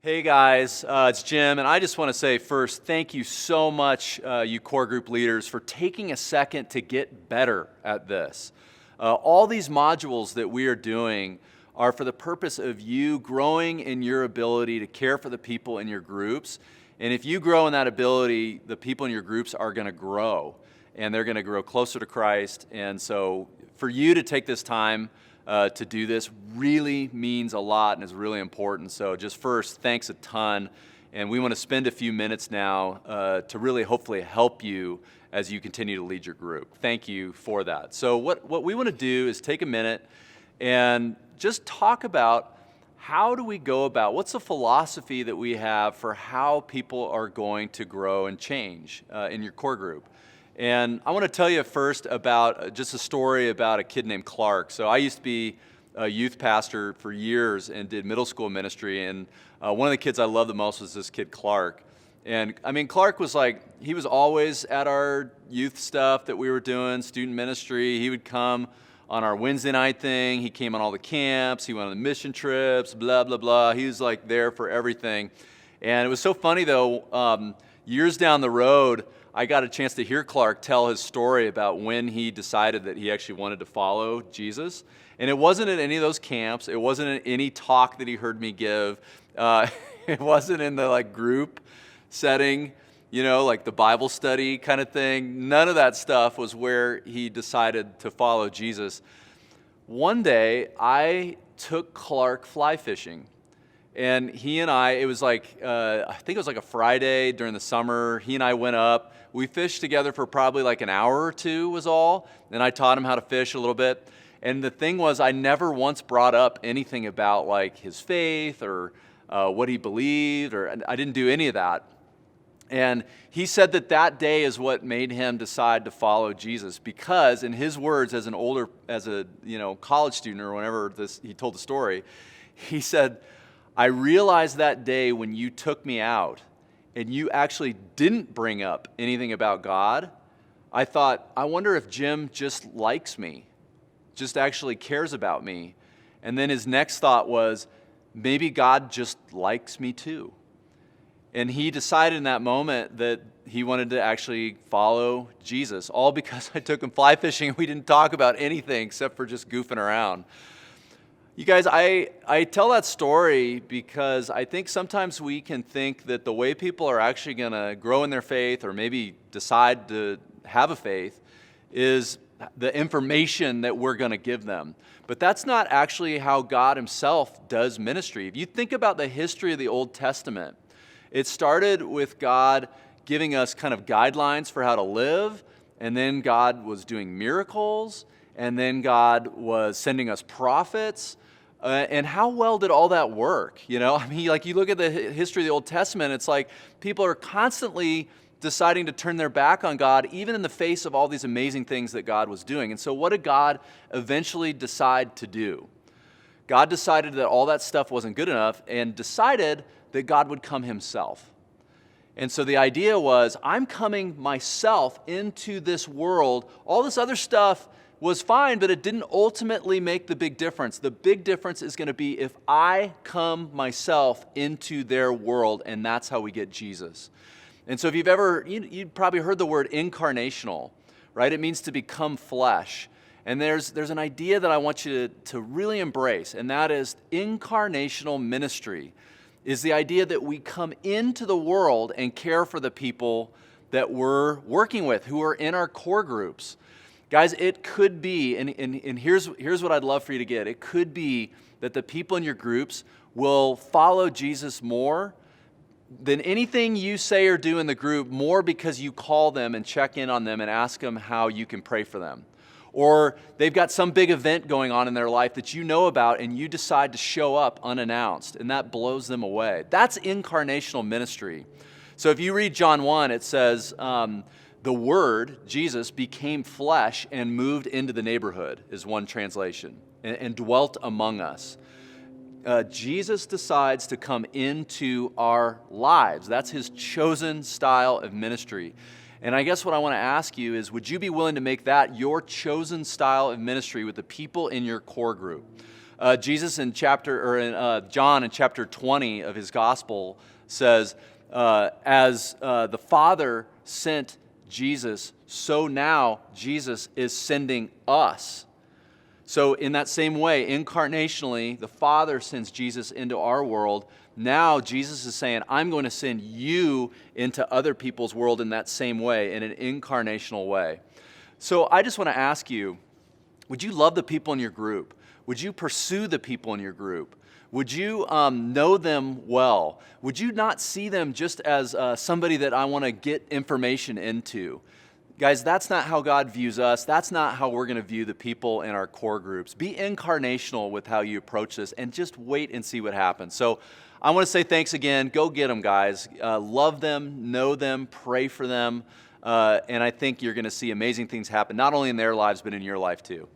Hey guys, it's Jim, and I just want to say first, thank you so much, you core group leaders, for taking a second to get better at this. All these modules that we are doing are for the purpose of you growing in your ability to care for the people in your groups. And if you grow in that ability, the people in your groups are going to grow, and they're going to grow closer to Christ. And so for you to take this time to do this really means a lot and is really important. So just first, thanks a ton. And we want to spend a few minutes now to really hopefully help you as you continue to lead your group. Thank you for that. So what we want to do is take a minute and just talk about how do we go about, what's the philosophy that we have for how people are going to grow and change in your core group. And I want to tell you first about just a story about a kid named Clark. So I used to be a youth pastor for years and did middle school ministry. And one of the kids I loved the most was this kid, Clark. And I mean, Clark was he was always at our youth stuff that we were doing, student ministry. He would come on our Wednesday night thing. He came on all the camps. He went on the mission trips, blah, blah, blah. He was there for everything. And it was so funny though, years down the road, I got a chance to hear Clark tell his story about when he decided that he actually wanted to follow Jesus. And it wasn't at any of those camps. It wasn't at any talk that he heard me give. It wasn't in the group setting, the Bible study kind of thing. None of that stuff was where he decided to follow Jesus. One day, I took Clark fly fishing. And he and I, it was I think it was a Friday during the summer. He and I went up. We fished together for probably an hour or two was all. And I taught him how to fish a little bit. And the thing was, I never once brought up anything about his faith or what he believed, or I didn't do any of that. And he said that day is what made him decide to follow Jesus, because in his words, as a college student or whenever he told the story, he said, I realized that day when you took me out and you actually didn't bring up anything about God, I thought, I wonder if Jim just likes me, just actually cares about me. And then his next thought was, maybe God just likes me too. And he decided in that moment that he wanted to actually follow Jesus, all because I took him fly fishing and we didn't talk about anything except for just goofing around. You guys, I tell that story because I think sometimes we can think that the way people are actually going to grow in their faith or maybe decide to have a faith is the information that we're going to give them. But that's not actually how God himself does ministry. If you think about the history of the Old Testament, it started with God giving us kind of guidelines for how to live, and then God was doing miracles, and then God was sending us prophets. And how well did all that work? You look at the history of the Old Testament, it's people are constantly deciding to turn their back on God, even in the face of all these amazing things that God was doing. And so what did God eventually decide to do? God decided that all that stuff wasn't good enough and decided that God would come himself. And so the idea was, I'm coming myself into this world. All this other stuff was fine, but it didn't ultimately make the big difference. The big difference is going to be if I come myself into their world, and that's how we get Jesus. And so if you've probably heard the word incarnational, right? It means to become flesh. And there's an idea that I want you to really embrace, and that is incarnational ministry is the idea that we come into the world and care for the people that we're working with, who are in our core groups. Guys, it could be, and here's what I'd love for you to get. It could be that the people in your groups will follow Jesus more than anything you say or do in the group, more because you call them and check in on them and ask them how you can pray for them. Or they've got some big event going on in their life that you know about and you decide to show up unannounced, and that blows them away. That's incarnational ministry. So if you read John 1, it says, the Word, Jesus, became flesh and moved into the neighborhood, is one translation, and dwelt among us. Jesus decides to come into our lives. That's his chosen style of ministry. And I guess what I want to ask you is, would you be willing to make that your chosen style of ministry with the people in your core group? Jesus in John in chapter 20 of his gospel says, as the Father sent Jesus, so now Jesus is sending us. So in that same way, incarnationally, the Father sends Jesus into our world. Now Jesus is saying, I'm going to send you into other people's world in that same way, in an incarnational way. So I just want to ask you, would you love the people in your group? Would you pursue the people in your group? Would you know them well? Would you not see them just as somebody that I want to get information into? Guys, that's not how God views us. That's not how we're going to view the people in our core groups. Be incarnational with how you approach this and just wait and see what happens. So I want to say thanks again. Go get them, guys. Love them, know them, pray for them. And I think you're going to see amazing things happen, not only in their lives, but in your life too.